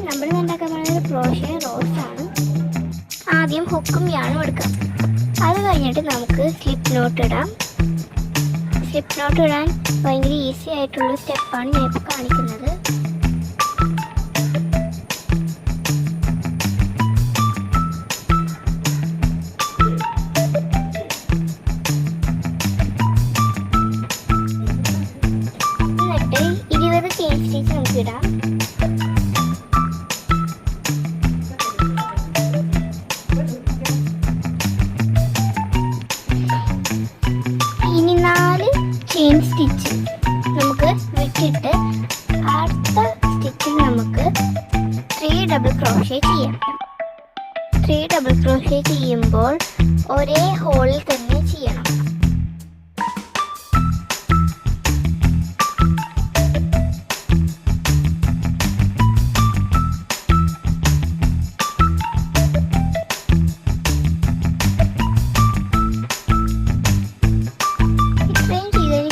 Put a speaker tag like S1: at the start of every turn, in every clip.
S1: നമ്മൾ ഉണ്ടാക്കാൻ പോകുന്നത് ക്രോഷ്യ റോസാണ്. ആദ്യം ഹുക്കും യാണും എടുക്കാം. അത് കഴിഞ്ഞിട്ട് നമുക്ക് സ്ലിപ്പ് നോട്ട് ഇടാം. സ്ലിപ്പ് നോട്ട് ഇടാൻ ഭയങ്കര ഈസി ആയിട്ടുള്ള സ്റ്റെപ്പാണ് ഞാൻ ഇപ്പോൾ കാണിക്കുന്നത്. എന്നിട്ട് 20 ചെയിൻ സ്റ്റിച്ച് നമുക്ക് ഇടാം. ഇനി 4 ചെയിൻ സ്റ്റിച്ച് നമുക്ക് വിട്ടിട്ട് അടുത്ത സ്റ്റിച്ചിൽ നമുക്ക് 3 ഡബിൾ ക്രോഷ്യ ചെയ്യാം. 3 ഡബിൾ ക്രോഷ്യ ചെയ്യുമ്പോൾ ഒരേ ഹോളിൽ തന്നെ ചെയ്യണം.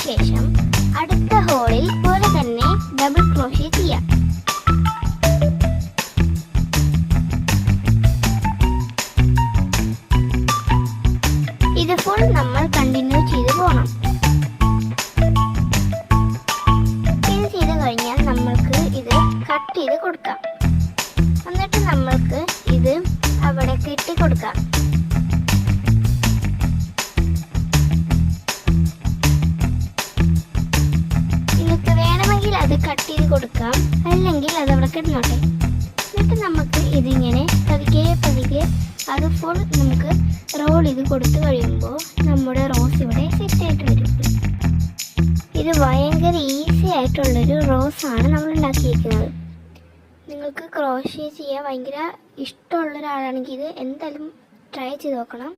S1: ശേഷം അടുത്ത ഹോളിൽ പോലെ തന്നെ ഡബിൾ ക്രോഷ്യ ചെയ്യാം. ഇത് ഫുൾ നമ്മൾ കണ്ടിന്യൂ ചെയ്ത് പോകണം. ഇത് ചെയ്ത് കഴിഞ്ഞാൽ നമ്മൾക്ക് ഇത് കട്ട് ചെയ്ത് കൊടുക്കാം. എന്നിട്ട് നമ്മൾക്ക് ഇത് അവിടെ കെട്ടി കൊടുക്കാം. അത് കട്ട് ചെയ്ത് കൊടുക്കാം, അല്ലെങ്കിൽ അത് അവിടെ കിടന്നോട്ടെ. എന്നിട്ട് നമുക്ക് ഇതിങ്ങനെ പതുക്കെ അത് ഫുൾ നമുക്ക് റോൾ ചെയ്ത് കൊടുത്തു കഴിയുമ്പോൾ നമ്മുടെ റോസ് ഇവിടെ സെറ്റ് ആയിട്ട് വരും. ഇത് ഭയങ്കര ഈസി ആയിട്ടുള്ളൊരു റോസാണ് നമ്മൾ ഉണ്ടാക്കിയിരിക്കുന്നത്. നിങ്ങൾക്ക് ക്രോഷ്യ ചെയ്യാൻ ഭയങ്കര ഇഷ്ടമുള്ള ഒരാളാണെങ്കിൽ ഇത് എന്തായാലും ട്രൈ ചെയ്ത് നോക്കണം.